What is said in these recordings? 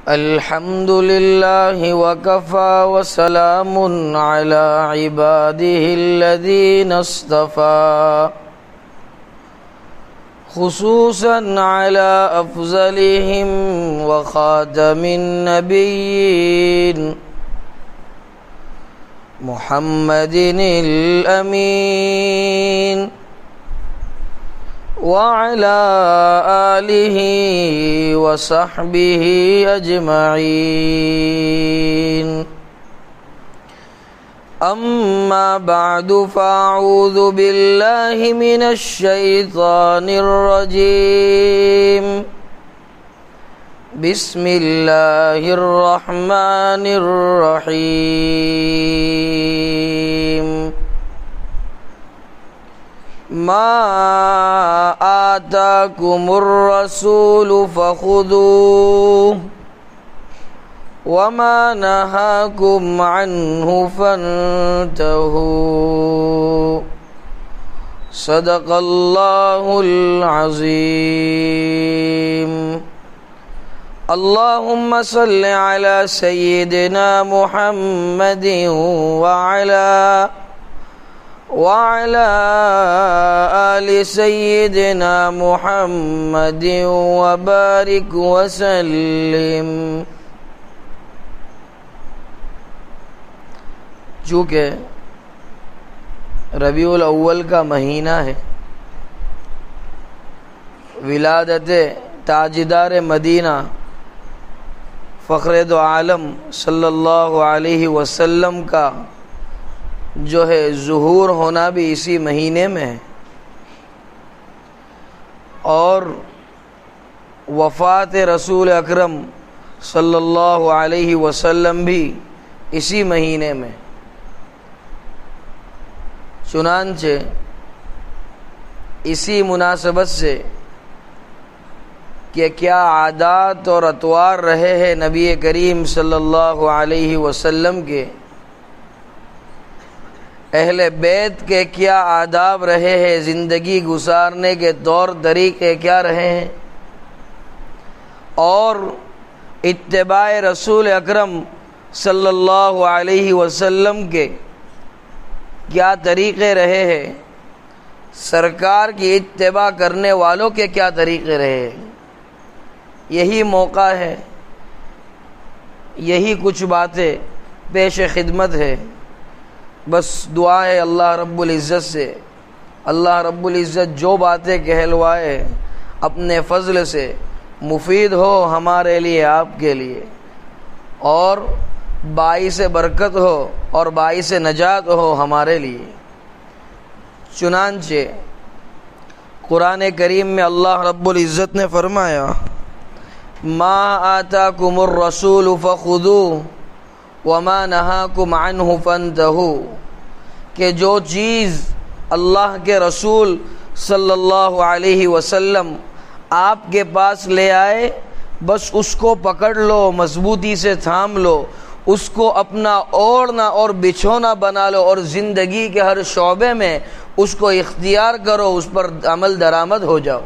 الحمد لله وكفى وسلام على عباده الذين اصطفى خصوصا على أفضلهم وخاتم النبيين محمد الأمين وعلى آله وصحبه أجمعين أما بعد فأعوذ بالله من الشيطان الرجيم بسم الله الرحمن الرحيم ما آتاكم الرسول فخذوه وما نهاكم عنه فانتهوا صدق الله العظيم اللهم صل على سيدنا محمد وعلى آل سيدنا محمد وبارك وسلم۔ چونکہ ربیع الاول کا مہینہ ہے، ولادت تاجدار مدینہ فخر دو عالم صلی اللہ علیہ وسلم کا جو ہے ظہور ہونا بھی اسی مہینے میں ہے، اور وفات رسول اکرم صلی اللہ علیہ وسلم بھی اسی مہینے میں۔ چنانچہ اسی مناسبت سے کہ کیا عادات اور اطوار رہے ہیں نبی کریم صلی اللہ علیہ وسلم کے، اہل بیت کے کیا آداب رہے ہیں، زندگی گزارنے کے طور طریقے کیا رہے ہیں، اور اتباع رسول اکرم صلی اللہ علیہ وسلم کے کیا طریقے رہے ہیں، سرکار کی اتباع کرنے والوں کے کیا طریقے رہے ہیں، یہی موقع ہے، یہی کچھ باتیں پیش خدمت ہے۔ بس دعا ہے اللہ رب العزت سے، اللہ رب العزت جو باتیں کہلوائے اپنے فضل سے مفید ہو ہمارے لیے، آپ کے لیے، اور باعث برکت ہو اور باعث نجات ہو ہمارے لیے۔ چنانچہ قرآن کریم میں اللہ رب العزت نے فرمایا ما آتاکم الرسول فخذوه وما نہاکم عنہ فانتہوا، کہ جو چیز اللہ کے رسول صلی اللہ علیہ وسلم آپ کے پاس لے آئے بس اس کو پکڑ لو، مضبوطی سے تھام لو، اس کو اپنا اوڑھنا اور بچھونا بنا لو، اور زندگی کے ہر شعبے میں اس کو اختیار کرو، اس پر عمل درآمد ہو جاؤ۔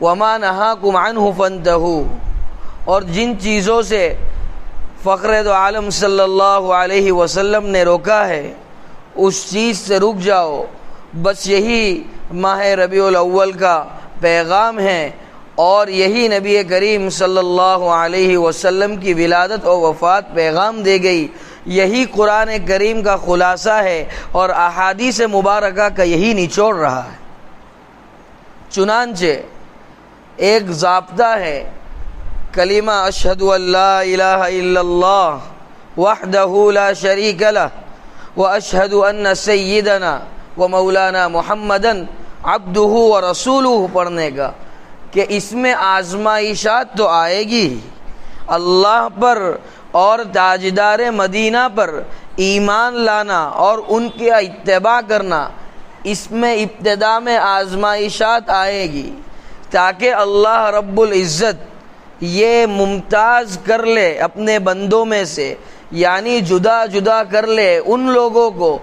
وما نہاکم عنہ فانتہوا، اور جن چیزوں سے فخر دو عالم صلی اللہ علیہ وسلم نے روکا ہے اس چیز سے رک جاؤ۔ بس یہی ماہ ربیع الاول کا پیغام ہے، اور یہی نبی کریم صلی اللہ علیہ وسلم کی ولادت اور وفات پیغام دے گئی، یہی قرآن کریم کا خلاصہ ہے، اور احادیث مبارکہ کا یہی نچوڑ رہا ہے۔ چنانچہ ایک ضابطہ ہے، کلمہ اشہد ان لا الہ الا اللہ وحدہ لا شریک لہ واشہد ان سیدنا و مولانا محمدً عبدہ و رسولہ پڑھنے کا، کہ اس میں آزمائشات تو آئے گی، اللہ پر اور تاجدار مدینہ پر ایمان لانا اور ان کی اتباع کرنا، اس میں ابتدا میں آزمائشات آئے گی، تاکہ اللہ رب العزت یہ ممتاز کر لے اپنے بندوں میں سے، یعنی جدا جدا کر لے ان لوگوں کو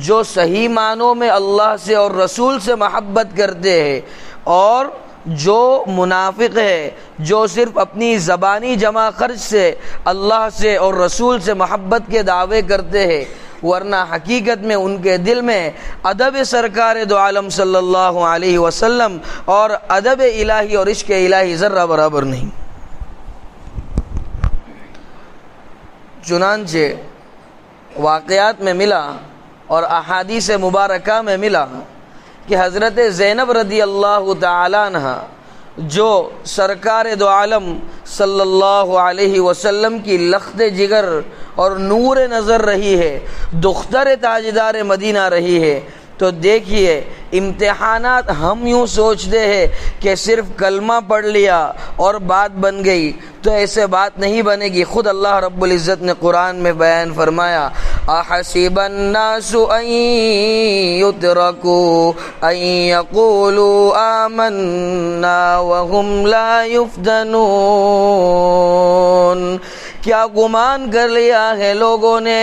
جو صحیح معنوں میں اللہ سے اور رسول سے محبت کرتے ہیں، اور جو منافق ہے، جو صرف اپنی زبانی جمع خرچ سے اللہ سے اور رسول سے محبت کے دعوے کرتے ہیں، ورنہ حقیقت میں ان کے دل میں ادب سرکار دو عالم صلی اللہ علیہ وسلم اور ادب الہی اور عشق الہی ذرہ برابر نہیں۔ چنانچہ واقعات میں ملا اور احادیث مبارکہ میں ملا کہ حضرت زینب رضی اللہ تعالی عنہ جو سرکار دو عالم صلی اللہ علیہ وسلم کی لخت جگر اور نور نظر رہی ہے، دختر تاجدار مدینہ رہی ہے، تو دیکھیے امتحانات ہم یوں سوچتے ہیں کہ صرف کلمہ پڑھ لیا اور بات بن گئی، تو ایسے بات نہیں بنے گی۔ خود اللہ رب العزت نے قرآن میں بیان فرمایا، احسب الناس ان یترکوا ان یقولوا آمنا وهم لا یفتنون، کیا گمان کر لیا ہے لوگوں نے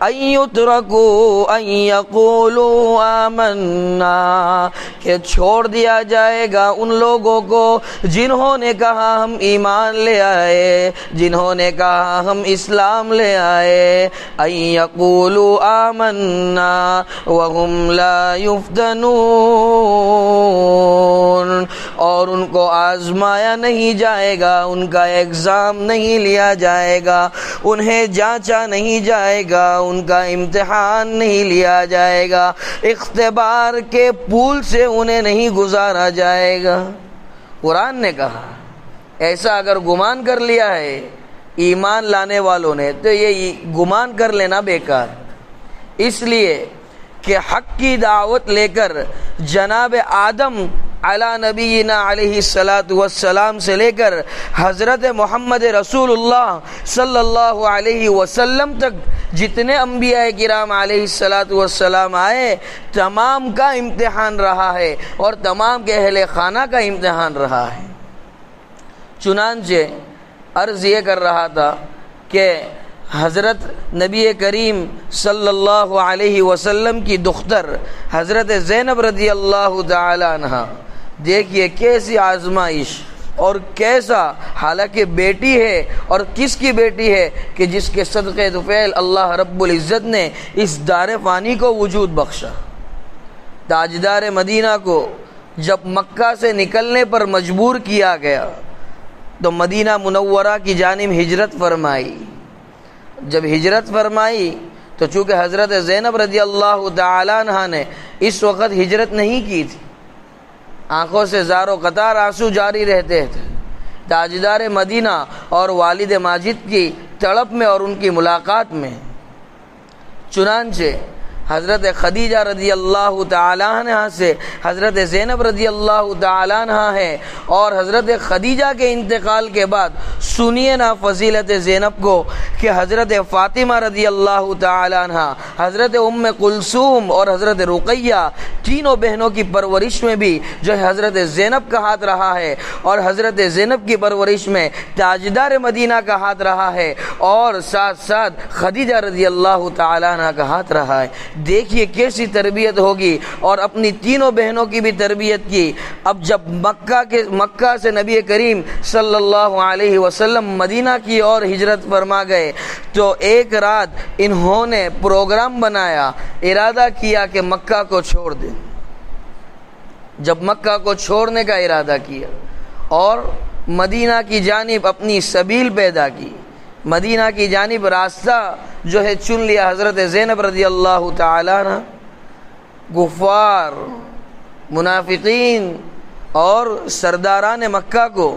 ان یترکوا ان یقولوا آمنا، کہ چھوڑ دیا جائے گا ان لوگوں کو جنہوں نے کہا ہم ایمان لے آئے، جنہوں نے کہا ہم اسلام لے آئے، ان یقولوا آمنا وهم لا یفتنون، اور ان کو آزمایا نہیں جائے گا، ان کا ایگزام نہیں لیا جائے گا، انہیں جانچا نہیں جائے گا، ان کا امتحان نہیں لیا جائے گا، اختبار کے پول سے انہیں نہیں گزارا جائے گا۔ قرآن نے کہا ایسا اگر گمان کر لیا ہے ایمان لانے والوں نے تو یہ گمان کر لینا بیکار، اس لیے کہ حق کی دعوت لے کر جناب آدم علی نبینا علیہ السلام سے لے کر حضرت محمد رسول اللہ صلی اللہ علیہ وسلم تک جتنے انبیاء کرام علیہ السلام آئے، تمام کا امتحان رہا ہے اور تمام کے اہل خانہ کا امتحان رہا ہے۔ چنانچہ عرض یہ کر رہا تھا کہ حضرت نبی کریم صلی اللہ علیہ وسلم کی دختر حضرت زینب رضی اللہ تعالی عنہ، دیکھیے کیسی آزمائش اور کیسا، حالانکہ بیٹی ہے، اور کس کی بیٹی ہے کہ جس کے صدقے طفیل اللہ رب العزت نے اس دار فانی کو وجود بخشا۔ تاجدار مدینہ کو جب مکہ سے نکلنے پر مجبور کیا گیا تو مدینہ منورہ کی جانب ہجرت فرمائی۔ جب ہجرت فرمائی تو چونکہ حضرت زینب رضی اللہ تعالی عنہ نے اس وقت ہجرت نہیں کی تھی، آنکھوں سے زار و قطار آنسو جاری رہتے تھے تاجدار مدینہ اور والد ماجد کی تڑپ میں اور ان کی ملاقات میں۔ چنانچہ حضرت خدیجہ رضی اللہ تعالی عنہ سے حضرت زینب رضی اللہ تعالی عنہ ہے، اور حضرت خدیجہ کے انتقال کے بعد سنیے نا فضیلت زینب کو کہ حضرت فاطمہ رضی اللہ تعالی عنہ، حضرت ام کلثوم اور حضرت رقیہ، تینوں بہنوں کی پرورش میں بھی جو ہے حضرت زینب کا ہاتھ رہا ہے، اور حضرت زینب کی پرورش میں تاجدار مدینہ کا ہاتھ رہا ہے، اور ساتھ ساتھ خدیجہ رضی اللہ تعالی عنہ کا ہاتھ رہا ہے۔ دیکھیے کیسی تربیت ہوگی، اور اپنی تینوں بہنوں کی بھی تربیت کی۔ اب جب مکہ سے نبی کریم صلی اللہ علیہ وسلم مدینہ کی اور ہجرت فرما گئے تو ایک رات انہوں نے پروگرام بنایا، ارادہ کیا کہ مکہ کو چھوڑ دیں۔ جب مکہ کو چھوڑنے کا ارادہ کیا اور مدینہ کی جانب اپنی سبیل پیدا کی، مدینہ کی جانب راستہ جو ہے چن لیا، حضرت زینب رضی اللہ تعالی عنہ، کفار، منافقین اور سرداران مکہ کو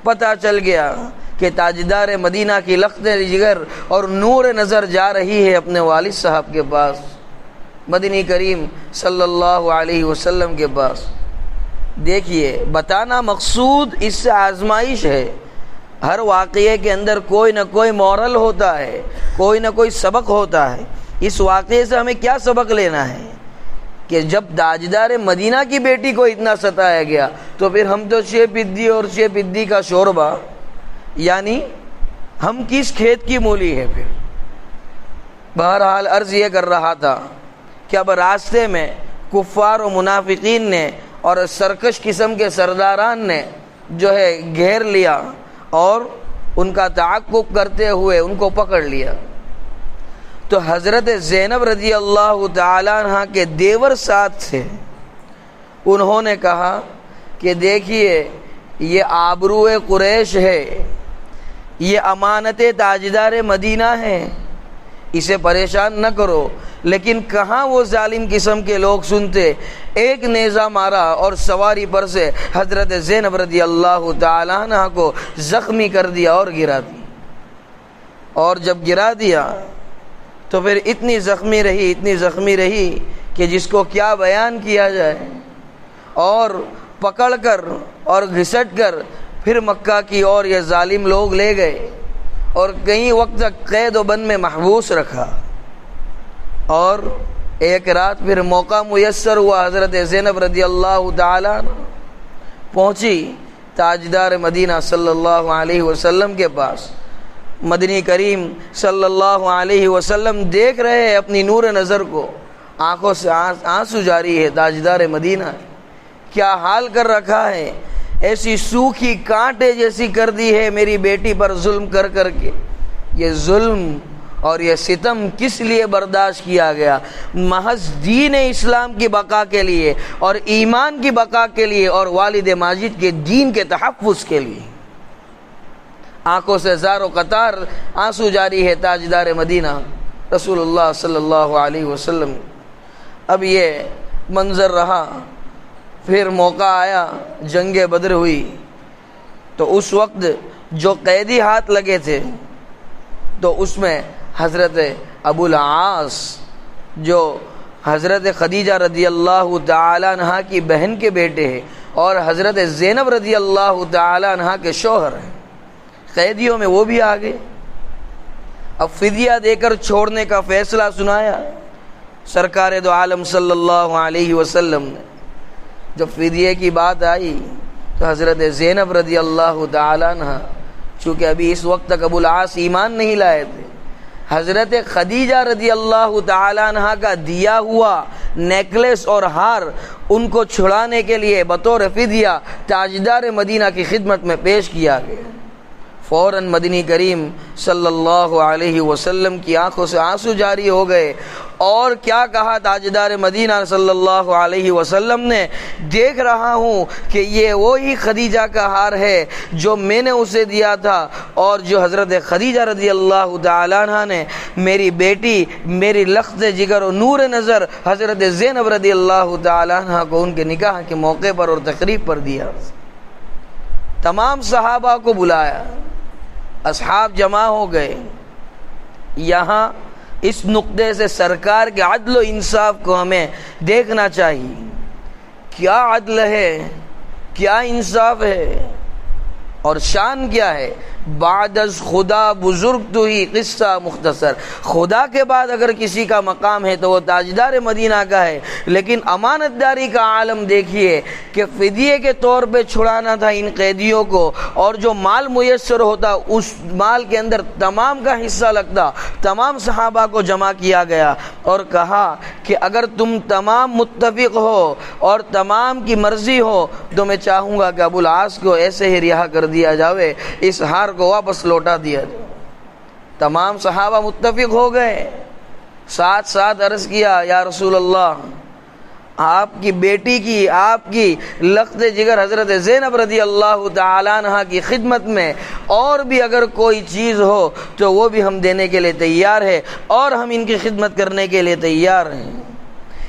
پتہ چل گیا کہ تاجدار مدینہ کی لخت جگر اور نور نظر جا رہی ہے اپنے والد صاحب کے پاس، مدنی کریم صلی اللہ علیہ وسلم کے پاس۔ دیکھیے بتانا مقصود اس سے آزمائش ہے، ہر واقعے کے اندر کوئی نہ کوئی مورل ہوتا ہے، کوئی نہ کوئی سبق ہوتا ہے۔ اس واقعے سے ہمیں کیا سبق لینا ہے کہ جب تاجدار مدینہ کی بیٹی کو اتنا ستایا گیا تو پھر ہم تو چھ پدی اور چھ پدی کا شوربہ، یعنی ہم کس کھیت کی مولی ہے پھر۔ بہرحال عرض یہ کر رہا تھا کہ اب راستے میں کفار و منافقین نے اور سرکش قسم کے سرداران نے جو ہے گھیر لیا اور ان کا تعاقب کرتے ہوئے ان کو پکڑ لیا۔ تو حضرت زینب رضی اللہ تعالیٰ عنہ کے دیور ساتھ تھے، انہوں نے کہا کہ دیکھیے یہ آبرو قریش ہے، یہ امانت تاجدار مدینہ ہے، اسے پریشان نہ کرو۔ لیکن کہاں وہ ظالم قسم کے لوگ سنتے، ایک نیزہ مارا اور سواری پر سے حضرت زینب رضی اللہ تعالیٰ عنہ کو زخمی کر دیا اور گرا دیا۔ اور جب گرا دیا تو پھر اتنی زخمی رہی کہ جس کو کیا بیان کیا جائے، اور پکڑ کر اور گھسٹ کر پھر مکہ کی اور یہ ظالم لوگ لے گئے اور کئی وقت تک قید و بند میں محبوس رکھا۔ اور ایک رات پھر موقع میسر ہوا، حضرت زینب رضی اللہ تعالیٰ پہنچی تاجدار مدینہ صلی اللہ علیہ وسلم کے پاس۔ مدنی کریم صلی اللہ علیہ وسلم دیکھ رہے ہیں اپنی نور نظر کو، آنکھوں سے آنسو جاری ہے۔ تاجدار مدینہ کیا حال کر رکھا ہے، ایسی سوکھی کانٹے جیسی کر دی ہے میری بیٹی پر ظلم کر کر کے۔ یہ ظلم اور یہ ستم کس لیے برداشت کیا گیا؟ محض دین اسلام کی بقا کے لیے اور ایمان کی بقا کے لیے اور والد ماجد کے دین کے تحفظ کے لیے۔ آنکھوں سے زار و قطار آنسو جاری ہے تاجدار مدینہ رسول اللہ صلی اللہ علیہ وسلم۔ اب یہ منظر رہا، پھر موقع آیا، جنگ بدر ہوئی، تو اس وقت جو قیدی ہاتھ لگے تھے تو اس میں حضرت ابو العاص جو حضرت خدیجہ رضی اللہ تعالی عنہ کی بہن کے بیٹے ہیں اور حضرت زینب رضی اللہ تعالی عنہ کے شوہر ہیں، قیدیوں میں وہ بھی آ گئے۔ اب فدیہ دے کر چھوڑنے کا فیصلہ سنایا سرکار دو عالم صلی اللہ علیہ وسلم نے۔ جب فدیے کی بات آئی تو حضرت زینب رضی اللہ تعالی عنہ، چونکہ ابھی اس وقت تک ابو العاص ایمان نہیں لائے تھے، حضرت خدیجہ رضی اللہ تعالی عنہ کا دیا ہوا نیکلس اور ہار ان کو چھڑانے کے لیے بطور فدیہ تاجدار مدینہ کی خدمت میں پیش کیا گیا۔ فوراً مدنی کریم صلی اللہ علیہ وسلم کی آنکھوں سے آنسو جاری ہو گئے، اور کیا کہا تاجدار مدینہ صلی اللہ علیہ وسلم نے، دیکھ رہا ہوں کہ یہ وہی خدیجہ کا ہار ہے جو میں نے اسے دیا تھا، اور جو حضرت خدیجہ رضی اللہ تعالیٰ عنہ نے میری بیٹی، میری لخت جگر و نور نظر حضرت زینب رضی اللہ تعالیٰ عنہ کو ان کے نکاح کے موقع پر اور تقریب پر دیا۔ تمام صحابہ کو بلایا، اصحاب جمع ہو گئے۔ یہاں اس نقطے سے سرکار کے عدل و انصاف کو ہمیں دیکھنا چاہیے۔ کیا عدل ہے، کیا انصاف ہے، اور شان کیا ہے۔ بعد از خدا بزرگ تو ہی قصہ مختصر، خدا کے بعد اگر کسی کا مقام ہے تو وہ تاجدار مدینہ کا ہے، لیکن امانت داری کا عالم دیکھیے کہ فدیے کے طور پہ چھڑانا تھا ان قیدیوں کو، اور جو مال میسر ہوتا اس مال کے اندر تمام کا حصہ لگتا۔ تمام صحابہ کو جمع کیا گیا اور کہا کہ اگر تم تمام متفق ہو اور تمام کی مرضی ہو تو میں چاہوں گا کہ ابو العاص کو ایسے ہی رہا کر دیا جاوے، اس ہار کو واپس لوٹا دیا جائے۔ تمام صحابہ متفق ہو گئے، ساتھ ساتھ عرض کیا یا رسول اللہ، آپ کی بیٹی کی، آپ کی لخت جگر حضرت زینب رضی اللہ تعالیٰ عنہ کی خدمت میں اور بھی اگر کوئی چیز ہو تو وہ بھی ہم دینے کے لیے تیار ہے، اور ہم ان کی خدمت کرنے کے لیے تیار ہیں۔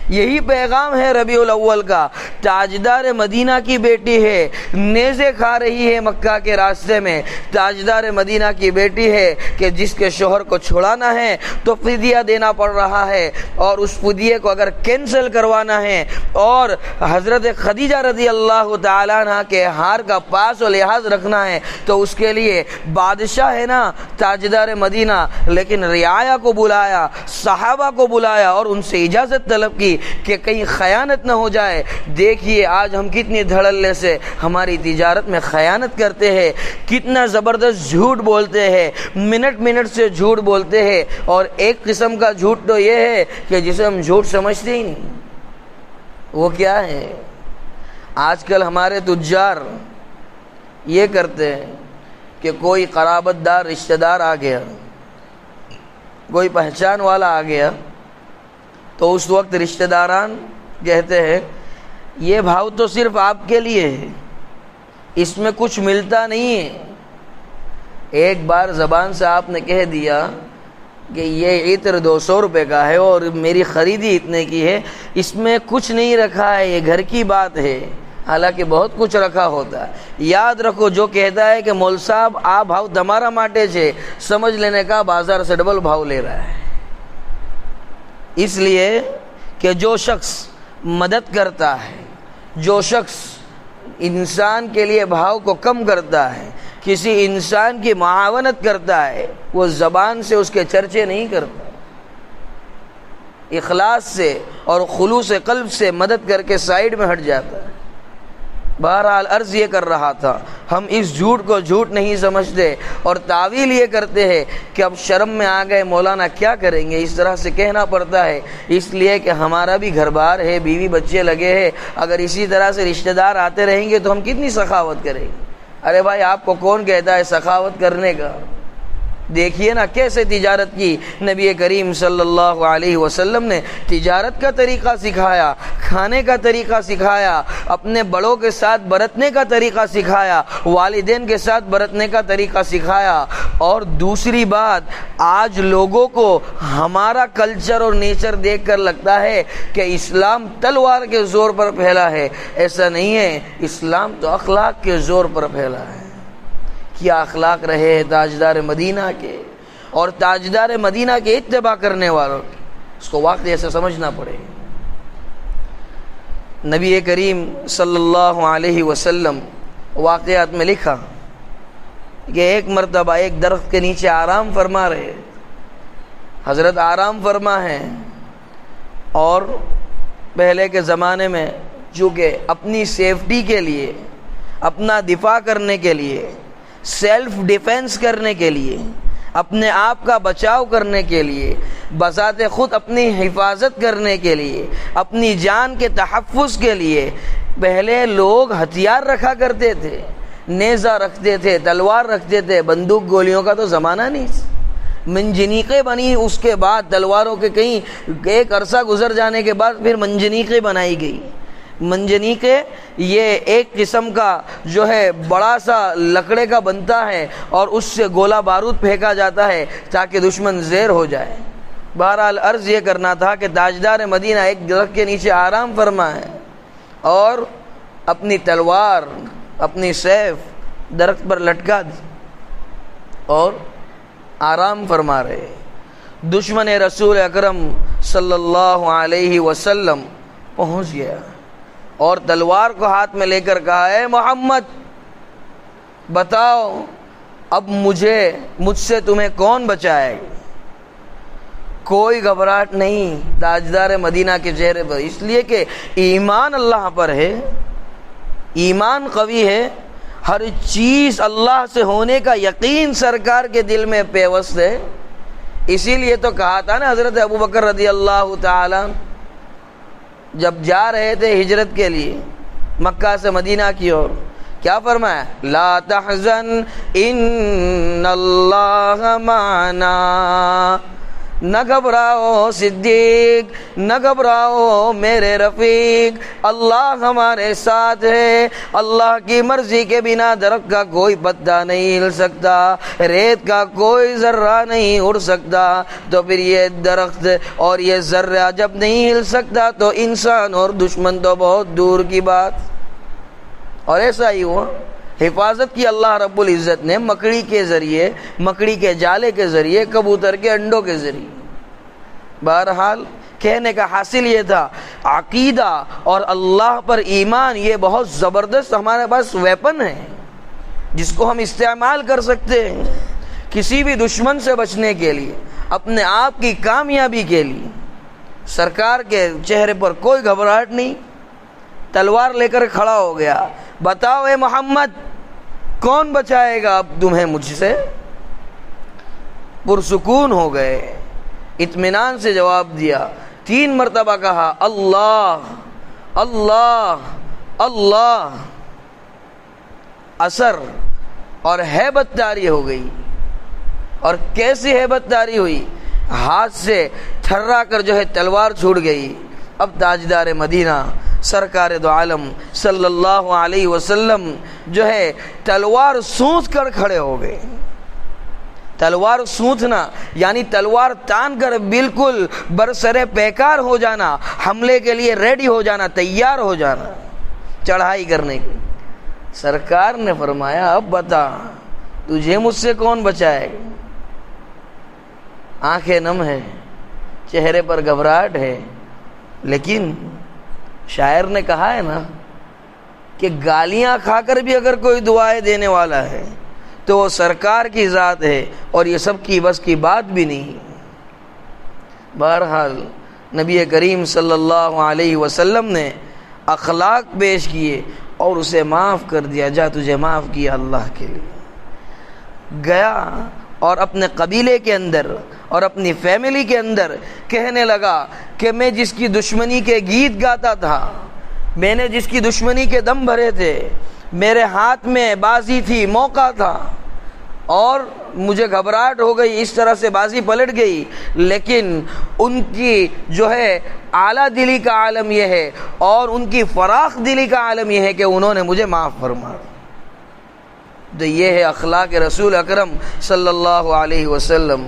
یہی پیغام ہے ربیع الاول کا۔ تاجدار مدینہ کی بیٹی ہے، نیزے کھا رہی ہے مکہ کے راستے میں، تاجدار مدینہ کی بیٹی ہے کہ جس کے شوہر کو چھڑانا ہے تو فدیہ دینا پڑ رہا ہے، اور اس فدیے کو اگر کینسل کروانا ہے اور حضرت خدیجہ رضی اللہ تعالیٰ عنہ کے ہار کا پاس و لحاظ رکھنا ہے تو اس کے لیے بادشاہ ہے نا تاجدار مدینہ، لیکن رعایا کو بلایا، صحابہ کو بلایا اور ان سے اجازت طلب کی کہ کہیں خیانت نہ ہو جائے۔ دیکھیے آج ہم کتنی دھڑلے سے ہماری تجارت میں خیانت کرتے ہیں، کتنا زبردست جھوٹ بولتے ہیں، منٹ سے جھوٹ بولتے ہیں، اور ایک قسم کا جھوٹ تو یہ ہے کہ جسے ہم جھوٹ سمجھتے ہی نہیں۔ وہ کیا ہے؟ آج کل ہمارے تجار یہ کرتے ہیں کہ کوئی قرابت دار رشتہ دار آ گیا، کوئی پہچان والا آ گیا، تو اس وقت رشتہ داران کہتے ہیں یہ بھاؤ تو صرف آپ کے لیے ہے، اس میں کچھ ملتا نہیں ہے۔ ایک بار زبان سے آپ نے کہہ دیا کہ یہ عطر 200 روپے کا ہے اور میری خریدی اتنے کی ہے، اس میں کچھ نہیں رکھا ہے، یہ گھر کی بات ہے، حالانکہ بہت کچھ رکھا ہوتا ہے۔ یاد رکھو جو کہتا ہے کہ مول صاحب آ بھاؤ تمہارا ماٹے چھے، سمجھ لینے کا بازار سے ڈبل بھاؤ لے رہا ہے۔ اس لیے کہ جو شخص مدد کرتا ہے، جو شخص انسان کے لیے بھاؤ کو کم کرتا ہے، کسی انسان کی معاونت کرتا ہے، وہ زبان سے اس کے چرچے نہیں کرتا، اخلاص سے اور خلوص قلب سے مدد کر کے سائیڈ میں ہٹ جاتا ہے۔ بہرحال عرض یہ کر رہا تھا، ہم اس جھوٹ کو جھوٹ نہیں سمجھتے اور تعویل یہ کرتے ہیں کہ اب شرم میں آ گئے، مولانا کیا کریں گے، اس طرح سے کہنا پڑتا ہے، اس لیے کہ ہمارا بھی گھر بار ہے، بیوی بچے لگے ہیں، اگر اسی طرح سے رشتہ دار آتے رہیں گے تو ہم کتنی سخاوت کریں گے۔ ارے بھائی آپ کو کون کہتا ہے سخاوت کرنے کا؟ دیکھیے نا کیسے تجارت کی، نبی کریم صلی اللہ علیہ وسلم نے تجارت کا طریقہ سکھایا، کھانے کا طریقہ سکھایا، اپنے بڑوں کے ساتھ برتنے کا طریقہ سکھایا، والدین کے ساتھ برتنے کا طریقہ سکھایا۔ اور دوسری بات، آج لوگوں کو ہمارا کلچر اور نیچر دیکھ کر لگتا ہے کہ اسلام تلوار کے زور پر پھیلا ہے، ایسا نہیں ہے، اسلام تو اخلاق کے زور پر پھیلا ہے۔ کیا اخلاق رہے ہیں تاجدار مدینہ کے، اور تاجدار مدینہ کے اتباع کرنے والوں، اس کو واقعی سے سمجھنا پڑے۔ نبی کریم صلی اللہ علیہ وسلم واقعات میں لکھا کہ ایک مرتبہ ایک درخت کے نیچے آرام فرما رہے، حضرت آرام فرما ہے، اور پہلے کے زمانے میں چونکہ اپنی سیفٹی کے لیے، اپنا دفاع کرنے کے لیے، سیلف ڈیفینس کرنے کے لیے، اپنے آپ کا بچاؤ کرنے کے لیے، بذات خود اپنی حفاظت کرنے کے لیے، اپنی جان کے تحفظ کے لیے پہلے لوگ ہتھیار رکھا کرتے تھے، نیزہ رکھتے تھے، تلوار رکھتے تھے۔ بندوق گولیوں کا تو زمانہ نہیں، منجنیقیں بنی، اس کے بعد تلواروں کے کہیں ایک عرصہ گزر جانے کے بعد پھر منجنیقیں بنائی گئی۔ منجنیقیں یہ ایک قسم کا جو ہے بڑا سا لکڑے کا بنتا ہے اور اس سے گولہ بارود پھینکا جاتا ہے تاکہ دشمن زیر ہو جائے۔ بہرحال عرض یہ کرنا تھا کہ تاجدار مدینہ ایک درخت کے نیچے آرام فرما ہے اور اپنی تلوار، اپنی سیف درخت پر لٹکا دی اور آرام فرما رہے۔ دشمن رسول اکرم صلی اللہ علیہ وسلم پہنچ گیا اور تلوار کو ہاتھ میں لے کر کہا، اے محمد بتاؤ اب مجھ سے تمہیں کون بچائے گا؟ کوئی گھبراہٹ نہیں تاجدار مدینہ کے چہرے پر، اس لیے کہ ایمان اللہ پر ہے، ایمان قوی ہے، ہر چیز اللہ سے ہونے کا یقین سرکار کے دل میں پیوست ہے۔ اسی لیے تو کہا تھا نا حضرت ابوبکر رضی اللہ تعالی جب جا رہے تھے ہجرت کے لیے مکہ سے مدینہ کی اور، کیا فرمایا؟ لا تحزن ان اللہ معنا، نہ گھبراؤ صدیق، نہ گھبراؤ میرے رفیق، اللہ ہمارے ساتھ ہے۔ اللہ کی مرضی کے بنا درخت کا کوئی پتا نہیں ہل سکتا، ریت کا کوئی ذرہ نہیں اڑ سکتا، تو پھر یہ درخت اور یہ ذرہ جب نہیں ہل سکتا تو انسان اور دشمن تو بہت دور کی بات۔ اور ایسا ہی ہوا، حفاظت کی اللہ رب العزت نے مکڑی کے ذریعے، مکڑی کے جالے کے ذریعے، کبوتر کے انڈوں کے ذریعے۔ بہرحال کہنے کا حاصل یہ تھا، عقیدہ اور اللہ پر ایمان یہ بہت زبردست ہمارے پاس ویپن ہے جس کو ہم استعمال کر سکتے ہیں کسی بھی دشمن سے بچنے کے لیے، اپنے آپ کی کامیابی کے لیے۔ سرکار کے چہرے پر کوئی گھبراہٹ نہیں، تلوار لے کر کھڑا ہو گیا، بتاؤ اے محمد کون بچائے گا اب تمہیں مجھ سے؟ پرسکون ہو گئے، اطمینان سے جواب دیا، 3 مرتبہ کہا اللہ اللہ اللہ اثر اور ہیبت طاری ہو گئی. اور کیسی ہیبت طاری ہوئی؟ ہاتھ سے تھرا کر جو ہے تلوار چھوٹ گئی. اب تاجدار مدینہ سرکار دو عالم صلی اللہ علیہ وسلم جو ہے تلوار سونت کر کھڑے ہو گئے. تلوار سونتنا یعنی تلوار تان کر بالکل برسرے پیکار ہو جانا، حملے کے لیے ریڈی ہو جانا، تیار ہو جانا چڑھائی کرنے کی. سرکار نے فرمایا اب بتا تجھے مجھ سے کون بچائے گا؟ آنکھیں نم ہے، چہرے پر گھبراہٹ ہے، لیکن شاعر نے کہا ہے نا کہ گالیاں کھا کر بھی اگر کوئی دعائیں دینے والا ہے تو وہ سرکار کی ذات ہے، اور یہ سب کی بس کی بات بھی نہیں. بہرحال نبی کریم صلی اللہ علیہ وسلم نے اخلاق پیش کیے اور اسے معاف کر دیا. جا تجھے معاف کیا اللہ کے لیے. گیا اور اپنے قبیلے کے اندر اور اپنی فیملی کے اندر کہنے لگا کہ میں جس کی دشمنی کے گیت گاتا تھا، میں نے جس کی دشمنی کے دم بھرے تھے، میرے ہاتھ میں بازی تھی، موقع تھا، اور مجھے گھبراہٹ ہو گئی، اس طرح سے بازی پلٹ گئی، لیکن ان کی جو ہے اعلیٰ دلی کا عالم یہ ہے اور ان کی فراخ دلی کا عالم یہ ہے کہ انہوں نے مجھے معاف فرمایا. تو یہ ہے اخلاق رسول اکرم صلی اللہ علیہ وسلم.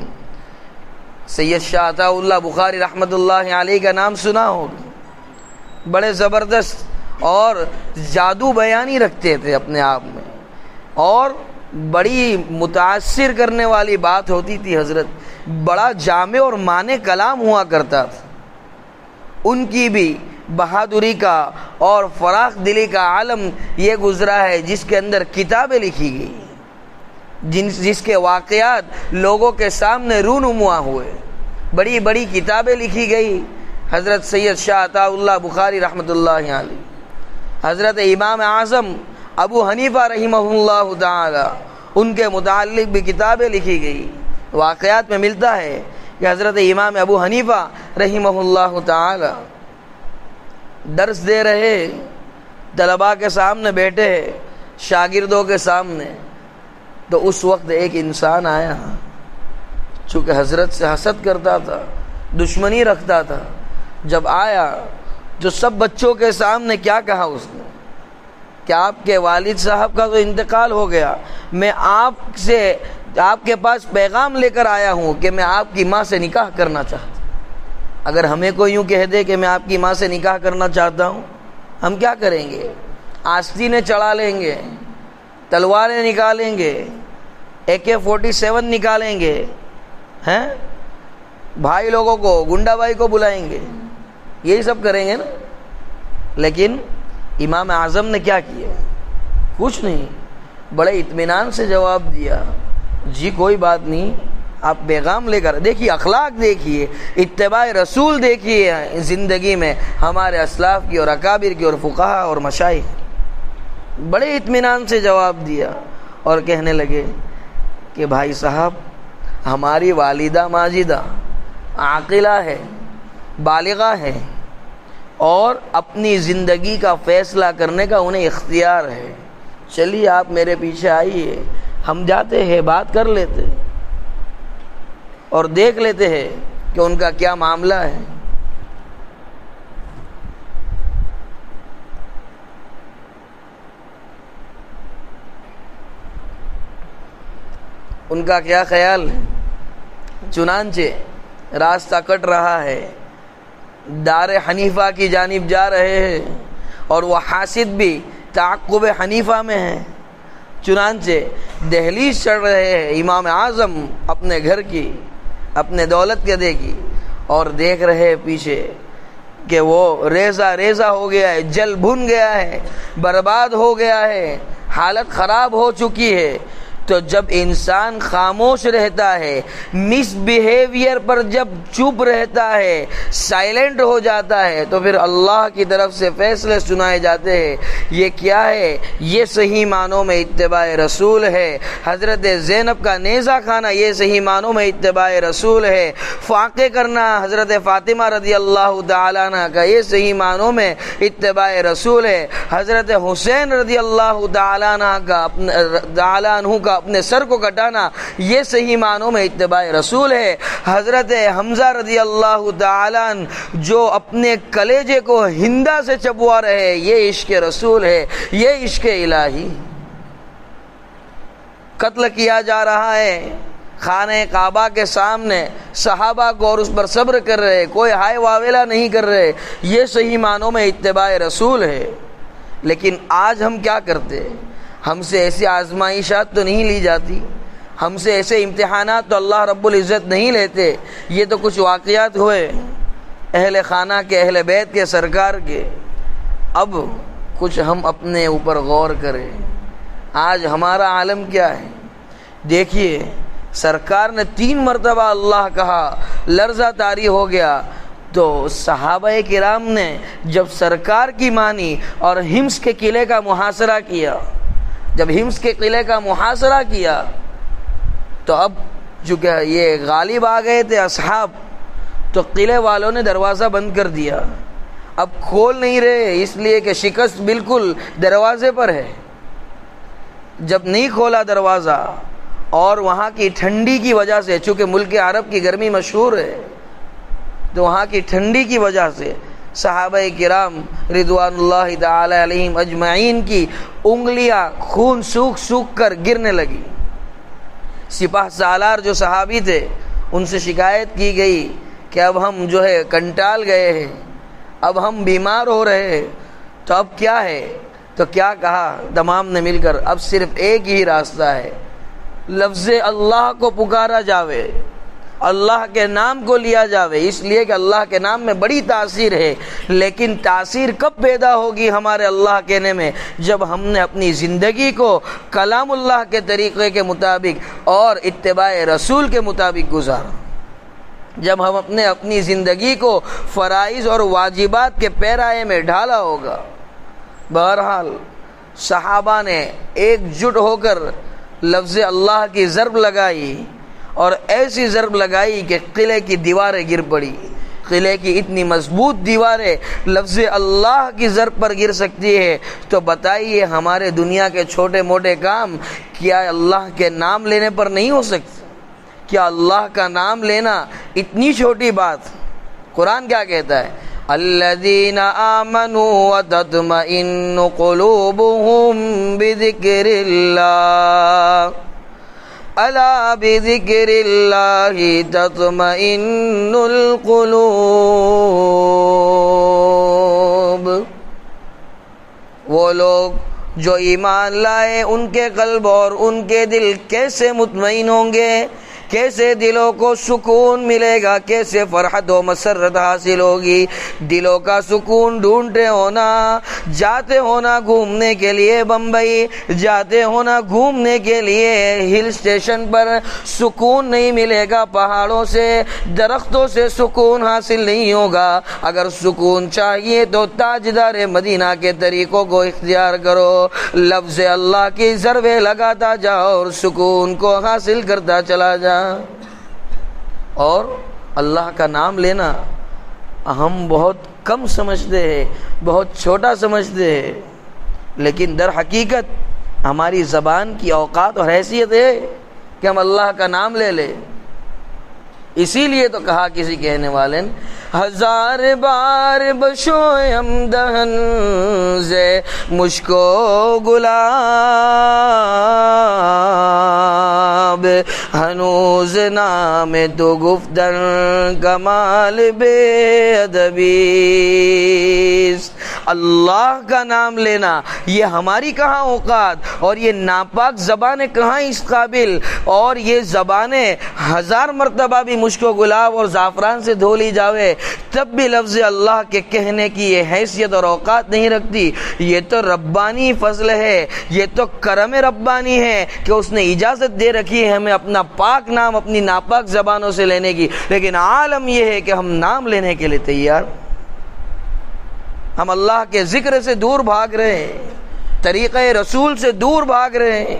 سید شاہ عطا اللہ بخاری رحمۃ اللہ علیہ کا نام سنا ہوگا. بڑے زبردست اور جادو بیانی رکھتے تھے اپنے آپ میں، اور بڑی متاثر کرنے والی بات ہوتی تھی. حضرت بڑا جامع اور معنی کلام ہوا کرتا تھا. ان کی بھی بہادری کا اور فراخ دلی کا عالم یہ گزرا ہے جس کے اندر کتابیں لکھی گئی، جس کے واقعات لوگوں کے سامنے رونما ہوئے. بڑی بڑی کتابیں لکھی گئی. حضرت سید شاہ عطا اللہ بخاری رحمۃ اللہ علیہ، حضرت امام اعظم ابو حنیفہ رحمہ اللہ تعالی، ان کے متعلق بھی کتابیں لکھی گئی. واقعات میں ملتا ہے کہ حضرت امام ابو حنیفہ رحمہ اللہ تعالی درس دے رہے، طلباء کے سامنے بیٹھے، شاگردوں کے سامنے، تو اس وقت ایک انسان آیا، چونکہ حضرت سے حسد کرتا تھا، دشمنی رکھتا تھا. جب آیا جو سب بچوں کے سامنے کیا کہا اس نے کہ آپ کے والد صاحب کا تو انتقال ہو گیا، میں آپ کے پاس پیغام لے کر آیا ہوں کہ میں آپ کی ماں سے نکاح کرنا چاہتا ہوں. اگر ہمیں کوئی یوں کہہ دے کہ میں آپ کی ماں سے نکاح کرنا چاہتا ہوں، ہم کیا کریں گے؟ آستینیں چڑھا لیں گے، تلواریں نکالیں گے، AK-47 نکالیں گے، ہیں بھائی لوگوں کو، گنڈا بھائی کو بلائیں گے، یہی سب کریں گے نا. لیکن امام اعظم نے کیا کیا؟ کچھ نہیں، بڑے اطمینان سے جواب دیا، جی کوئی بات نہیں، آپ پیغام لے کر دیکھیے، اخلاق دیکھیے، اتباع رسول دیکھیے زندگی میں ہمارے اسلاف کی اور اکابر کی اور فقہا اور مشائخ. بڑے اطمینان سے جواب دیا اور کہنے لگے کہ بھائی صاحب، ہماری والدہ ماجدہ عاقلہ ہے، بالغہ ہے، اور اپنی زندگی کا فیصلہ کرنے کا انہیں اختیار ہے. چلیے آپ میرے پیچھے آئیے، ہم جاتے ہیں، بات کر لیتے اور دیکھ لیتے ہیں کہ ان کا کیا معاملہ ہے. ان کا کیا خیال ہے. چنانچہ راستہ کٹ رہا ہے، دار حنیفہ کی جانب جا رہے ہیں، اور وہ حاسد بھی تعقب حنیفہ میں ہیں. چنانچہ دہلیز چڑھ رہے ہیں امام اعظم اپنے گھر کی، اپنے دولت گدے کی، اور دیکھ رہے پیچھے کہ وہ ریزہ ریزہ ہو گیا ہے، جل بھن گیا ہے، برباد ہو گیا ہے، حالت خراب ہو چکی ہے. تو جب انسان خاموش رہتا ہے، مس بیہیویئر پر جب چپ رہتا ہے، سائلنٹ ہو جاتا ہے، تو پھر اللہ کی طرف سے فیصلے سنائے جاتے ہیں۔ یہ کیا ہے؟ یہ صحیح معنوں میں اتباع رسول ہے۔ حضرت زینب کا نیزہ کھانا یہ صحیح معنوں میں اتباع رسول ہے۔ فاقے کرنا حضرت فاطمہ رضی اللہ تعالیٰ عنہ کا یہ صحیح معنوں میں اتباع رسول ہے۔ حضرت حسین رضی اللہ تعالیٰ عنہ کا اپنے سر کو کٹانا یہ صحیح معنوں میں اتباع رسول ہے۔ حضرت حمزہ رضی اللہ تعالیٰ عنہ جو اپنے کلیجے کو ہندا سے چبوا رہے، یہ عشق رسول ہے، یہ عشق الہی۔ قتل کیا جا رہا ہے خانہ کعبہ کے سامنے، صحابہ کو اور اس پر صبر کر رہے، کوئی ہائے واویلا نہیں کر رہے، یہ صحیح معنوں میں اتباع رسول ہے۔ لیکن آج ہم کیا کرتے؟ ہم سے ایسی آزمائشات تو نہیں لی جاتی، ہم سے ایسے امتحانات تو اللہ رب العزت نہیں لیتے۔ یہ تو کچھ واقعات ہوئے اہل خانہ کے، اہل بیت کے، سرکار کے۔ اب کچھ ہم اپنے اوپر غور کریں، آج ہمارا عالم کیا ہے؟ دیکھیے، سرکار نے 3 مرتبہ اللہ کہا، لرزہ طاری ہو گیا، تو صحابہ کرام نے جب سرکار کی مانی اور ہمس کے قلعے کا محاصرہ کیا، جب ہمس کے قلعے کا محاصرہ کیا تو اب چونکہ یہ غالب آ گئے تھے اصحاب، تو قلعے والوں نے دروازہ بند کر دیا، اب کھول نہیں رہے، اس لیے کہ شکست بالکل دروازے پر ہے۔ جب نہیں کھولا دروازہ، اور وہاں کی ٹھنڈی کی وجہ سے، چونکہ ملک عرب کی گرمی مشہور ہے، تو وہاں کی ٹھنڈی کی وجہ سے صحابہ کرام رضوان اللہ تعالی علیہم اجمعین کی انگلیاں خون سوکھ سوکھ کر گرنے لگی۔ سپاہ سالار جو صحابی تھے ان سے شکایت کی گئی کہ اب ہم جو ہے کنٹال گئے ہیں، اب ہم بیمار ہو رہے ہیں، تو اب کیا ہے؟ تو کیا کہا تمام نے مل کر، اب صرف ایک ہی راستہ ہے، لفظ اللہ کو پکارا جاوے، اللہ کے نام کو لیا جاوے، اس لیے کہ اللہ کے نام میں بڑی تاثیر ہے۔ لیکن تاثیر کب پیدا ہوگی ہمارے اللہ کہنے میں؟ جب ہم نے اپنی زندگی کو کلام اللہ کے طریقے کے مطابق اور اتباع رسول کے مطابق گزارا، جب ہم اپنی زندگی کو فرائض اور واجبات کے پیرائے میں ڈھالا ہوگا۔ بہرحال صحابہ نے ایک جٹ ہو کر لفظ اللہ کی ضرب لگائی، اور ایسی ضرب لگائی کہ قلعے کی دیواریں گر پڑی۔ قلعے کی اتنی مضبوط دیواریں لفظ اللہ کی ضرب پر گر سکتی ہے، تو بتائیے ہمارے دنیا کے چھوٹے موٹے کام کیا اللہ کے نام لینے پر نہیں ہو سکتے؟ کیا اللہ کا نام لینا اتنی چھوٹی بات؟ قرآن کیا کہتا ہے؟ الذین آمنوا وتطمئن قلوبهم بذکر اللہ الا بذکر اللہ تطمئن القلوب۔ وہ لوگ جو ایمان لائے، ان کے قلب اور ان کے دل کیسے مطمئن ہوں گے، کیسے دلوں کو سکون ملے گا، کیسے فرحت و مسرت حاصل ہوگی۔ دلوں کا سکون ڈھونڈتے ہونا، جاتے ہونا گھومنے کے لیے بمبئی، جاتے ہونا گھومنے کے لیے ہل اسٹیشن پر، سکون نہیں ملے گا، پہاڑوں سے درختوں سے سکون حاصل نہیں ہوگا۔ اگر سکون چاہیے تو تاجدار مدینہ کے طریقوں کو اختیار کرو، لفظ اللہ کی ضربیں لگاتا جاؤ اور سکون کو حاصل کرتا چلا جا۔ اور اللہ کا نام لینا ہم بہت کم سمجھتے ہیں، بہت چھوٹا سمجھتے ہیں، لیکن در حقیقت ہماری زبان کی اوقات اور حیثیت ہے کہ ہم اللہ کا نام لے لیں۔ اسی لیے تو کہا کسی کہنے والے نے، ہزار بار بشویم دہن سے مشکو گلاب، ہنوز نام تو گفتن کمال بے ادبیست۔ اللہ کا نام لینا یہ ہماری کہاں اوقات، اور یہ ناپاک زبانیں کہاں اس قابل، اور یہ زبانیں 1000 مرتبہ بھی مشک و گلاب اور زعفران سے دھو لی جاوے تب بھی لفظ اللہ کے کہنے کی یہ حیثیت اور اوقات نہیں رکھتی۔ یہ تو ربانی فضل ہے، یہ تو کرم ربانی ہے کہ اس نے اجازت دے رکھی ہے ہمیں اپنا پاک نام اپنی ناپاک زبانوں سے لینے کی، لیکن عالم یہ ہے کہ ہم نام لینے کے لیے تیار، ہم اللہ کے ذکر سے دور بھاگ رہے ہیں، طریقہ رسول سے دور بھاگ رہے ہیں۔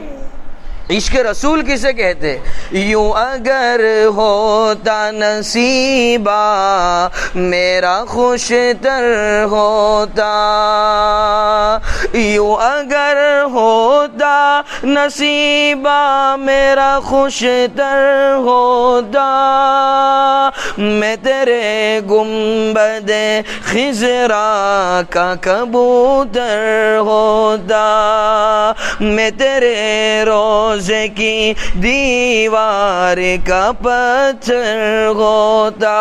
عشق رسول کسے کہتے؟ یوں اگر ہوتا نصیبہ میرا خوش تر ہوتا، یوں اگر ہوتا نصیبہ میرا خوش تر ہوتا، میں تیرے گنبد خضرا کا کبوتر ہوتا، میں تیرے روزے کی دیوار کا پتھر ہوتا،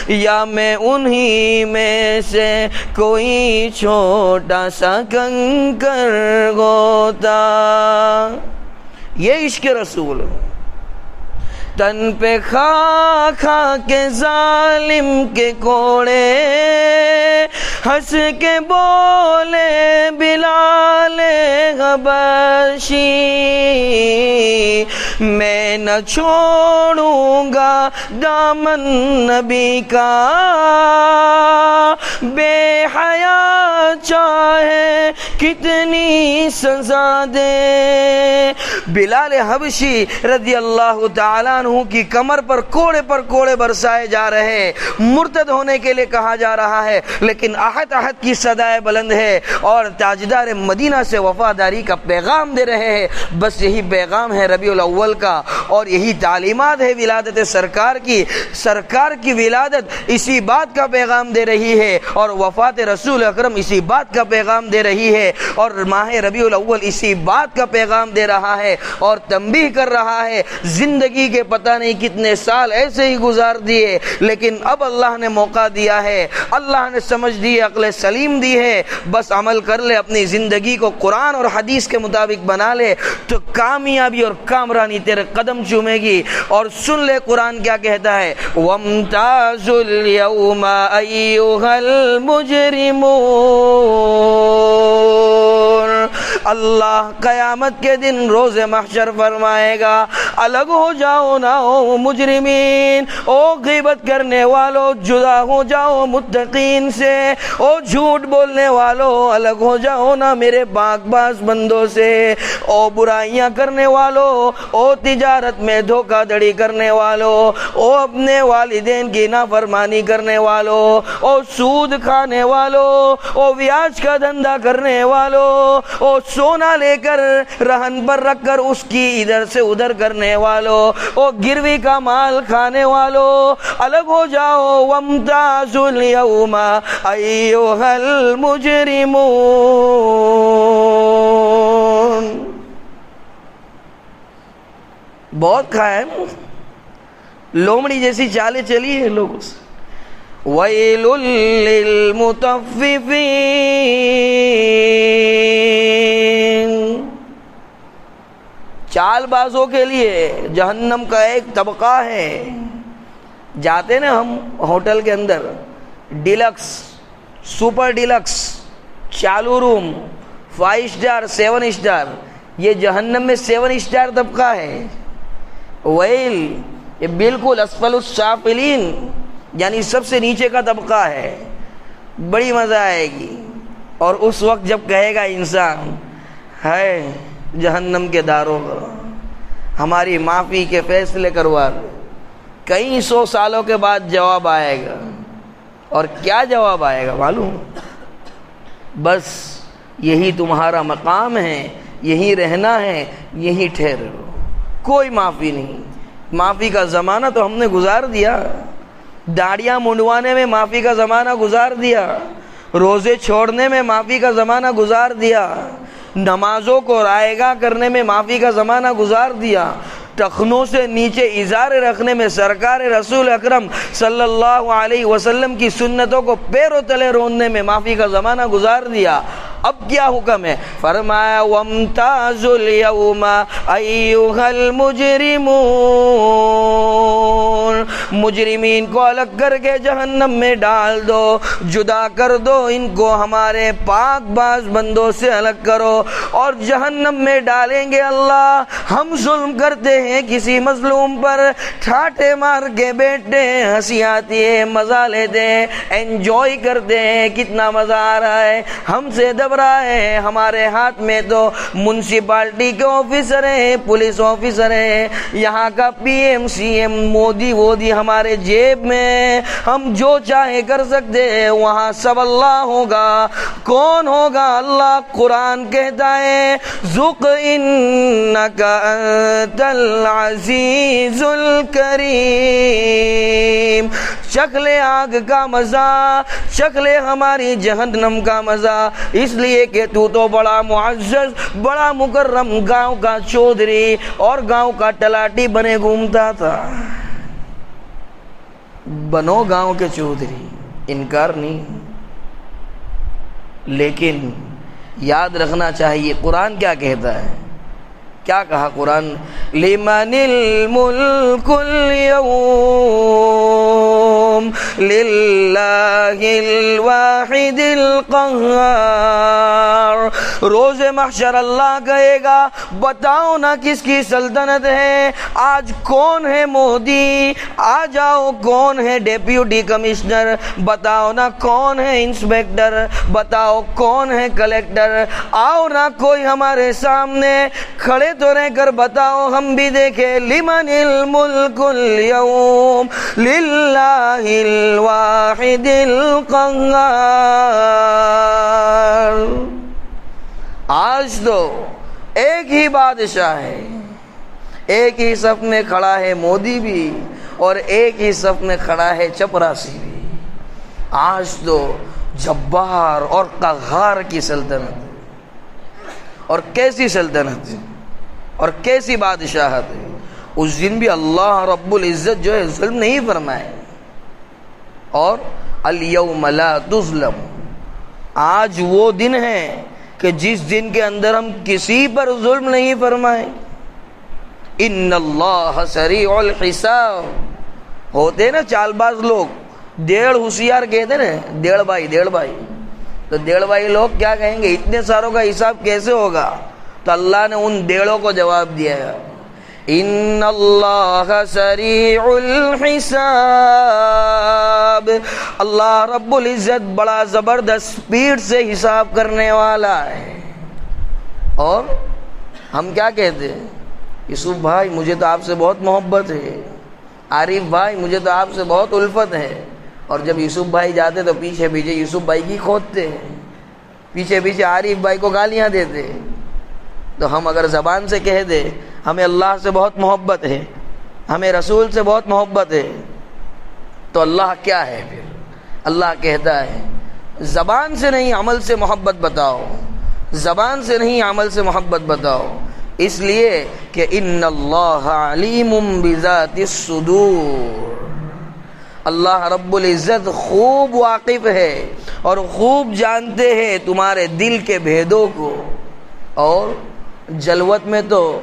یا میں انہی میں سے کوئی چھوٹا سا کنکر ہوتا۔ یہ عشق رسول تن پہ کھا کھا کے ظالم کے کوڑے، ہنس کے بولے بلال حبشی، میں نہ چھوڑوں گا دامن نبی کا، بے حیا چاہے کتنی سزا دے۔ بلال حبشی رضی اللہ تعالیٰ عنہ کی کمر پر کوڑے برسائے جا رہے ہیں، مرتد ہونے کے لیے کہا جا رہا ہے، لیکن احد کی صدائے بلند ہے اور تاجدار مدینہ سے وفاداری کا پیغام دے رہے ہیں۔ بس یہی پیغام ہے ربیع الاول کا، اور یہی تعلیمات ہے ولادت سرکار کی۔ سرکار کی ولادت اسی بات کا پیغام دے رہی ہے، اور وفات رسول اکرم اسی بات کا پیغام دے رہی ہے، اور ماہ ربیع الاول اسی بات کا پیغام دے رہا ہے اور تنبیہ کر رہا ہے۔ زندگی کے پتہ نہیں کتنے سال ایسے ہی گزار دیے، لیکن اب اللہ نے موقع دیا ہے، اللہ نے سمجھ دی، عقل سلیم دی ہے، بس عمل کر لے، اپنی زندگی کو قرآن اور حدیث کے مطابق بنا لے تو کامیابی اور کامرانی تیرے قدم چومے گی۔ اور سن لے قرآن کیا کہتا ہے، وَامْتَازُوا الْيَوْمَ أَيُّهَا الْمُجْرِمُونَ۔ اللہ قیامت کے دن روز محشر فرمائے گا، الگ ہو جاؤ نہ ہو مجرمین، او غیبت کرنے والو جدا ہو جاؤ متقین سے، او جھوٹ بولنے والو الگ ہو جاؤ نہ میرے پاک باز بندوں سے، او برائیاں کرنے والو، او تجارت میں دھوکہ دھڑی کرنے والو، او اپنے والدین کی نافرمانی کرنے والو، او سود کھانے والو، او بیاج کا دھندا کرنے والو، او سونا لے کر رہن پر رکھ کر اس کی ادھر سے ادھر کرنے والو، او گروی کا مال کھانے والو، الگ ہو جاؤ۔ وامتازوا اليوم ایھا المجرمون۔ بہت کھایا ہے، لومڑی جیسی چالیں چلی ہے لوگوں سے۔ ویل للمطففین، چال بازوں کے لیے جہنم کا ایک طبقہ ہے۔ جاتے نا ہم ہوٹل کے اندر، ڈیلکس، سپر ڈیلکس، چالو روم، 5 اسٹار، 7 اسٹار، یہ جہنم میں 7 اسٹار طبقہ ہے۔ ویل یہ بالکل اسفل السافلین، یعنی سب سے نیچے کا طبقہ ہے۔ بڑی مزہ آئے گی، اور اس وقت جب کہے گا انسان، ہے جہنم کے داروغ ہماری معافی کے فیصلے کروا دو، کئی 100 سالوں کے بعد جواب آئے گا، اور کیا جواب آئے گا معلوم؟ بس یہی تمہارا مقام ہے، یہی رہنا ہے، یہی ٹھہرو، کوئی معافی نہیں۔ معافی کا زمانہ تو ہم نے گزار دیا، داڑیاں منڈوانے میں معافی کا زمانہ گزار دیا، روزے چھوڑنے میں معافی کا زمانہ گزار دیا، نمازوں کو رائیگاں کرنے میں معافی کا زمانہ گزار دیا، ٹخنوں سے نیچے ازار رکھنے میں سرکار رسول اکرم صلی اللہ علیہ وسلم کی سنتوں کو پیروں تلے روننے میں معافی کا زمانہ گزار دیا. اب کیا حکم ہے؟ فرمایا وَامْتَازُوا الْيَوْمَ أَيُّهَا الْمُجْرِمُونَ، مجرمین کو الگ کر کے جہنم میں ڈال دو، جدا کر دو، ان کو ہمارے پاک باز بندوں سے الگ کرو. اور جہنم میں ڈالیں گے اللہ. ہم ظلم کرتے ہیں کسی مظلوم پر، ٹھاٹے مار کے بیٹھتے ہیں، ہنسی آتی ہے، مزہ لیتے ہیں، انجوائے کرتے ہیں، کتنا مزہ آ رہا ہے، ہم سے دب رہا ہے. ہمارے ہاتھ میں تو منسپالٹی کے آفیسر ہیں، پولیس آفیسر ہیں، یہاں کا پی ایم سی ایم مودی وودی ہمارے جیب میں، ہم جو چاہے کر سکتے ہیں. وہاں سب اللہ ہوگا. کون ہوگا؟ اللہ. قرآن کہتا ہے ذُقْ إِنَّكَ أَنْتَ الْعَزِيزُ الْكَرِيمُ. چکھ لے آگ کا مزہ، چکھ لے ہماری جہنم کا مزہ، اس لیے کہ تو بڑا معزز، بڑا مکرم گاؤں کا چودھری اور گاؤں کا تلاٹی بنے گھومتا تھا. بنو گاؤں کے چودھری، انکار نہیں، لیکن یاد رکھنا چاہیے قرآن کیا کہتا ہے. کیا کہا قرآن؟ لمن الملک اليوم للہ الواحد القہار. روز محشر اللہ کہے گا بتاؤ نا کس کی سلطنت ہے. آج کون ہے مودی؟ آ جاؤ. کون ہے ڈیپیوٹی کمشنر؟ بتاؤ نا. کون ہے انسپیکٹر؟ بتاؤ. کون ہے کلیکٹر؟ آؤ نا کوئی ہمارے سامنے کھڑے تو رہ کر بتاؤ، ہم بھی دیکھیں. لمن الملک اليوم للہ الواحد القہار. آج تو ایک ہی بادشاہ ہے. ایک ہی صف میں کھڑا ہے مودی بھی اور ایک ہی صف میں کھڑا ہے چپراسی بھی. آج تو جبار اور قہار کی سلطنت ہے. اور کیسی سلطنت ہے اور کیسی بادشاہت ہے. اس دن بھی اللہ رب العزت جو ہے ظلم نہیں فرمائے. اور الیوم لا تظلم، آج وہ دن ہے کہ جس دن کے اندر ہم کسی پر ظلم نہیں فرمائیں. ان اللہ سریع الحساب. ہوتے نا چال باز لوگ، ڈیڑھ ہوشیار کہتے نا، ڈیڑھ بھائی. تو ڈیڑھ بھائی لوگ کیا کہیں گے اتنے ساروں کا حساب کیسے ہوگا؟ تو اللہ نے ان ڈیڑھوں کو جواب دیا ہے ان اللہ سریع الحساب. اللہ رب العزت بڑا زبردست سپیڈ سے حساب کرنے والا ہے. اور ہم کیا کہتے ہیں؟ یوسف بھائی مجھے تو آپ سے بہت محبت ہے، عارف بھائی مجھے تو آپ سے بہت الفت ہے. اور جب یوسف بھائی جاتے تو پیچھے پیچھے یوسف بھائی کی کھودتے ہیں، پیچھے پیچھے عارف بھائی کو گالیاں دیتے. تو ہم اگر زبان سے کہہ دے ہمیں اللہ سے بہت محبت ہے، ہمیں رسول سے بہت محبت ہے، تو اللہ کیا ہے پھر؟ اللہ کہتا ہے زبان سے نہیں عمل سے محبت بتاؤ، زبان سے نہیں عمل سے محبت بتاؤ. اس لیے کہ ان اللہ علیم بذات الصدور. اللہ رب العزت خوب واقف ہے اور خوب جانتے ہیں تمہارے دل کے بھیدوں کو. اور جلوت میں تو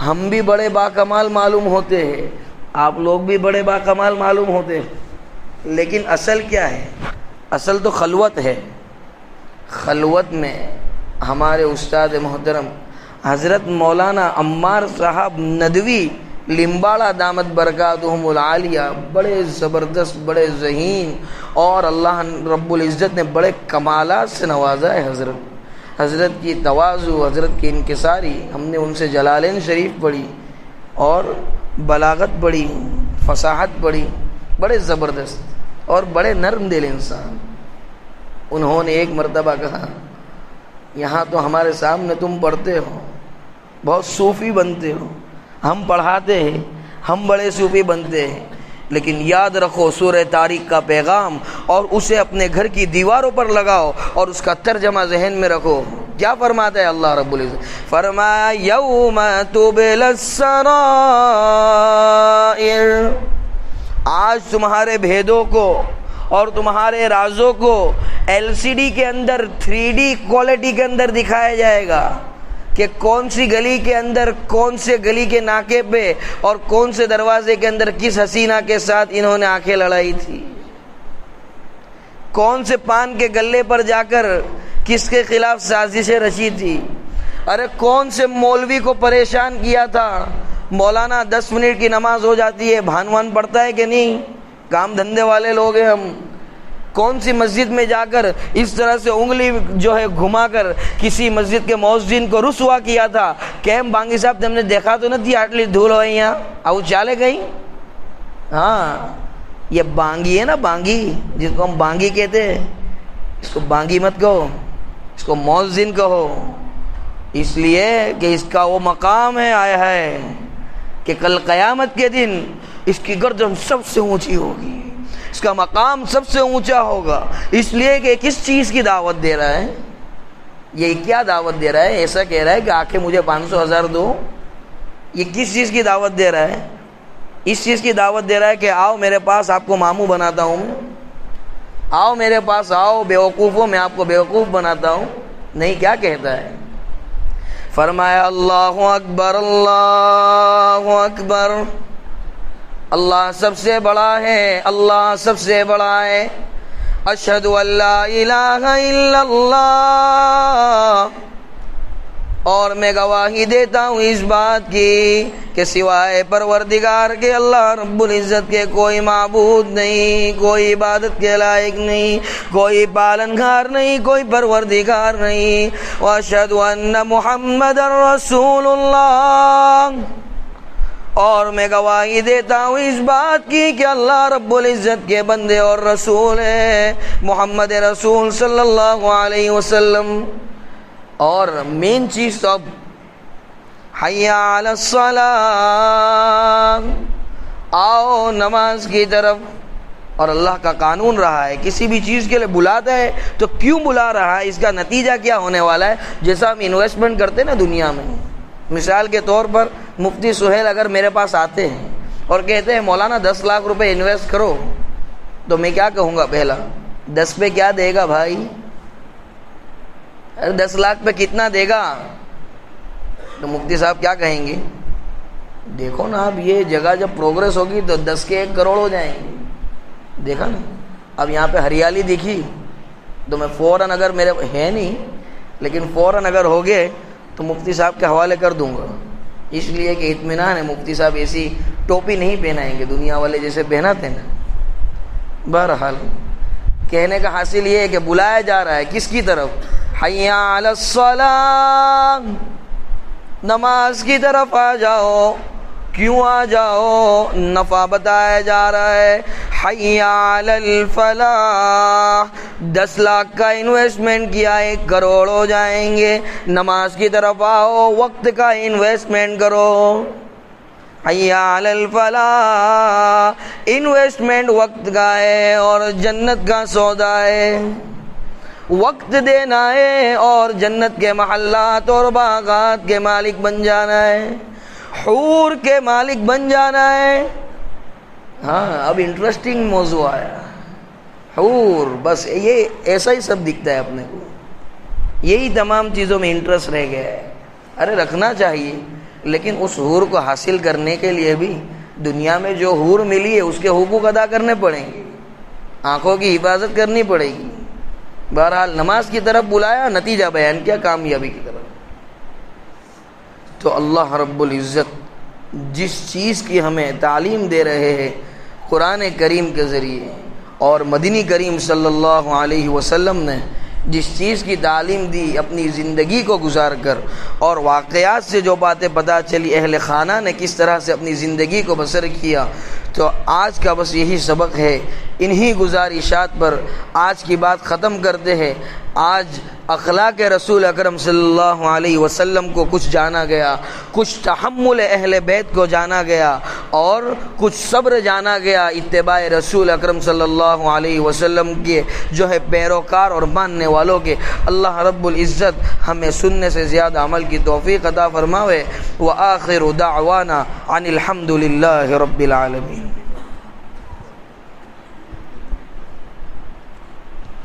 ہم بھی بڑے باکمال معلوم ہوتے ہیں، آپ لوگ بھی بڑے باکمال معلوم ہوتے ہیں، لیکن اصل کیا ہے؟ اصل تو خلوت ہے. خلوت میں ہمارے استاد محترم حضرت مولانا عمار صاحب ندوی لمباڑا دامت برکاتہم العالیہ بڑے زبردست، بڑے ذہین، اور اللہ رب العزت نے بڑے کمالات سے نوازا ہے. حضرت کی تواضع، حضرت کی انکساری. ہم نے ان سے جلالین شریف پڑھی اور بلاغت پڑھی، فصاحت پڑھی. بڑے زبردست اور بڑے نرم دل انسان. انہوں نے ایک مرتبہ کہا یہاں تو ہمارے سامنے تم پڑھتے ہو، بہت صوفی بنتے ہو، ہم پڑھاتے ہیں، ہم بڑے صوفی بنتے ہیں، لیکن یاد رکھو سورہ طارق کا پیغام اور اسے اپنے گھر کی دیواروں پر لگاؤ اور اس کا ترجمہ ذہن میں رکھو. کیا فرماتا ہے اللہ رب العزت؟ فرمایا یوم تبلی السرائر، آج تمہارے بھیدوں کو اور تمہارے رازوں کو LCD کے اندر 3D کوالٹی کے اندر دکھایا جائے گا کہ کون سی گلی کے اندر، کون سے گلی کے ناکے پہ اور کون سے دروازے کے اندر کس حسینہ کے ساتھ انہوں نے آنکھیں لڑائی تھی، کون سے پان کے گلے پر جا کر کس کے خلاف سازشیں رچی تھی، ارے کون سے مولوی کو پریشان کیا تھا، مولانا 10 منٹ کی نماز ہو جاتی ہے، بھان پڑتا ہے کہ نہیں، کام دھندے والے لوگ ہیں ہم، کون سی مسجد میں جا کر اس طرح سے انگلی جو ہے گھما کر کسی مسجد کے مؤذن کو رسوا کیا تھا کہ بانگی صاحب تم نے دیکھا تو نہ تھی آٹلی دھول ہوئی یہاں آؤ چالے گئی۔ ہاں یہ بانگی ہے نا، بانگی جس کو ہم بانگی کہتے ہیں، اس کو بانگی مت کہو، اس کو مؤذن کہو، اس لیے کہ اس کا وہ مقام ہے آیا ہے کہ کل قیامت کے دن اس کی گردن سب سے اونچی ہوگی، اس کا مقام سب سے اونچا ہوگا، اس لیے کہ کس چیز کی دعوت دے رہا ہے، یہ کیا دعوت دے رہا ہے؟ ایسا کہہ رہا ہے کہ آکے مجھے 500,000 دو، یہ کس چیز کی دعوت دے رہا ہے؟ اس چیز کی دعوت دے رہا ہے کہ آؤ میرے پاس، آپ کو ماموں بناتا ہوں، آؤ میرے پاس آؤ بیوقوفوں، میں آپ کو بیوقوف بناتا ہوں۔ نہیں، کیا کہتا ہے؟ فرمایا اللہ اکبر اللہ اکبر، اللہ سب سے بڑا ہے، اللہ سب سے بڑا ہے، اشہد ان لا الہ الا اللہ، اور میں گواہی دیتا ہوں اس بات کی کہ سوائے پروردگار کے اللہ رب العزت کے کوئی معبود نہیں، کوئی عبادت کے لائق نہیں، کوئی پالنہار نہیں، کوئی پروردگار نہیں، واشہد ان محمد رسول اللہ، اور میں گواہی دیتا ہوں اس بات کی کہ اللہ رب العزت کے بندے اور رسول ہیں محمد رسول صلی اللہ علیہ وسلم۔ اور مین چیز تو اب حی علی الصلاۃ، آؤ نماز کی طرف، اور اللہ کا قانون رہا ہے کسی بھی چیز کے لیے بلاتا ہے تو کیوں بلا رہا ہے، اس کا نتیجہ کیا ہونے والا ہے۔ جیسا ہم انویسٹمنٹ کرتے ہیں نا دنیا میں، مثال کے طور پر مفتی سہیل اگر میرے پاس آتے ہیں اور کہتے ہیں مولانا 10 لاکھ روپے انویسٹ کرو، تو میں کیا کہوں گا؟ پہلا 10 پہ کیا دے گا بھائی؟ 10 لاکھ پہ کتنا دے گا؟ تو مفتی صاحب کیا کہیں گے؟ دیکھو نا اب یہ جگہ جب پروگریس ہوگی تو 10 کے 1 کروڑ ہو جائیں گے۔ دیکھا نا، اب یہاں پہ ہریالی دکھی تو میں فوراً، اگر میرے ہے نہیں لیکن فوراً اگر ہو گئے تو مفتی صاحب کے حوالے کر دوں گا، اس لیے کہ اطمینان ہے، مفتی صاحب ایسی ٹوپی نہیں پہنائیں گے دنیا والے جیسے پہناتے نا۔ بہرحال کہنے کا حاصل یہ ہے کہ بلایا جا رہا ہے کس کی طرف؟ حی علی الصلاۃ، نماز کی طرف آ جاؤ۔ کیوں آ جاؤ؟ نفع بتایا جا رہا ہے۔ حی علی الفلاح، 10 لاکھ کا انویسٹمنٹ کیا 1 کروڑ ہو جائیں گے، نماز کی طرف آؤ، وقت کا انویسٹمنٹ کرو۔ حی علی الفلاح، انویسٹمنٹ وقت کا ہے اور جنت کا سودا ہے، وقت دینا ہے اور جنت کے محلات اور باغات کے مالک بن جانا ہے، حور کے مالک بن جانا ہے۔ ہاں اب انٹرسٹنگ موضوع آیا، حور، بس یہ ایسا ہی سب دکھتا ہے اپنے کو، یہی تمام چیزوں میں انٹرسٹ رہ گیا ہے۔ ارے رکھنا چاہیے، لیکن اس حور کو حاصل کرنے کے لیے بھی دنیا میں جو حور ملی ہے اس کے حقوق ادا کرنے پڑیں گے، آنکھوں کی حفاظت کرنی پڑے گی۔ بہرحال نماز کی طرف بلایا، نتیجہ بیان کیا کامیابی کی طرف۔ تو اللہ رب العزت جس چیز کی ہمیں تعلیم دے رہے ہیں قرآن کریم کے ذریعے، اور مدنی کریم صلی اللہ علیہ وسلم نے جس چیز کی تعلیم دی اپنی زندگی کو گزار کر، اور واقعات سے جو باتیں پتہ چلی اہل خانہ نے کس طرح سے اپنی زندگی کو بسر کیا، تو آج کا بس یہی سبق ہے۔ انہی گزارشات پر آج کی بات ختم کرتے ہیں۔ آج اخلاق رسول اکرم صلی اللہ علیہ وسلم کو کچھ جانا گیا، کچھ تحمل اہل بیت کو جانا گیا، اور کچھ صبر جانا گیا اتباع رسول اکرم صلی اللہ علیہ وسلم کے جو ہے پیروکار اور ماننے والوں کے۔ اللہ رب العزت ہمیں سننے سے زیادہ عمل کی توفیق عطا فرماوے۔ وآخر دعوانا ان الحمد للہ رب العالمین۔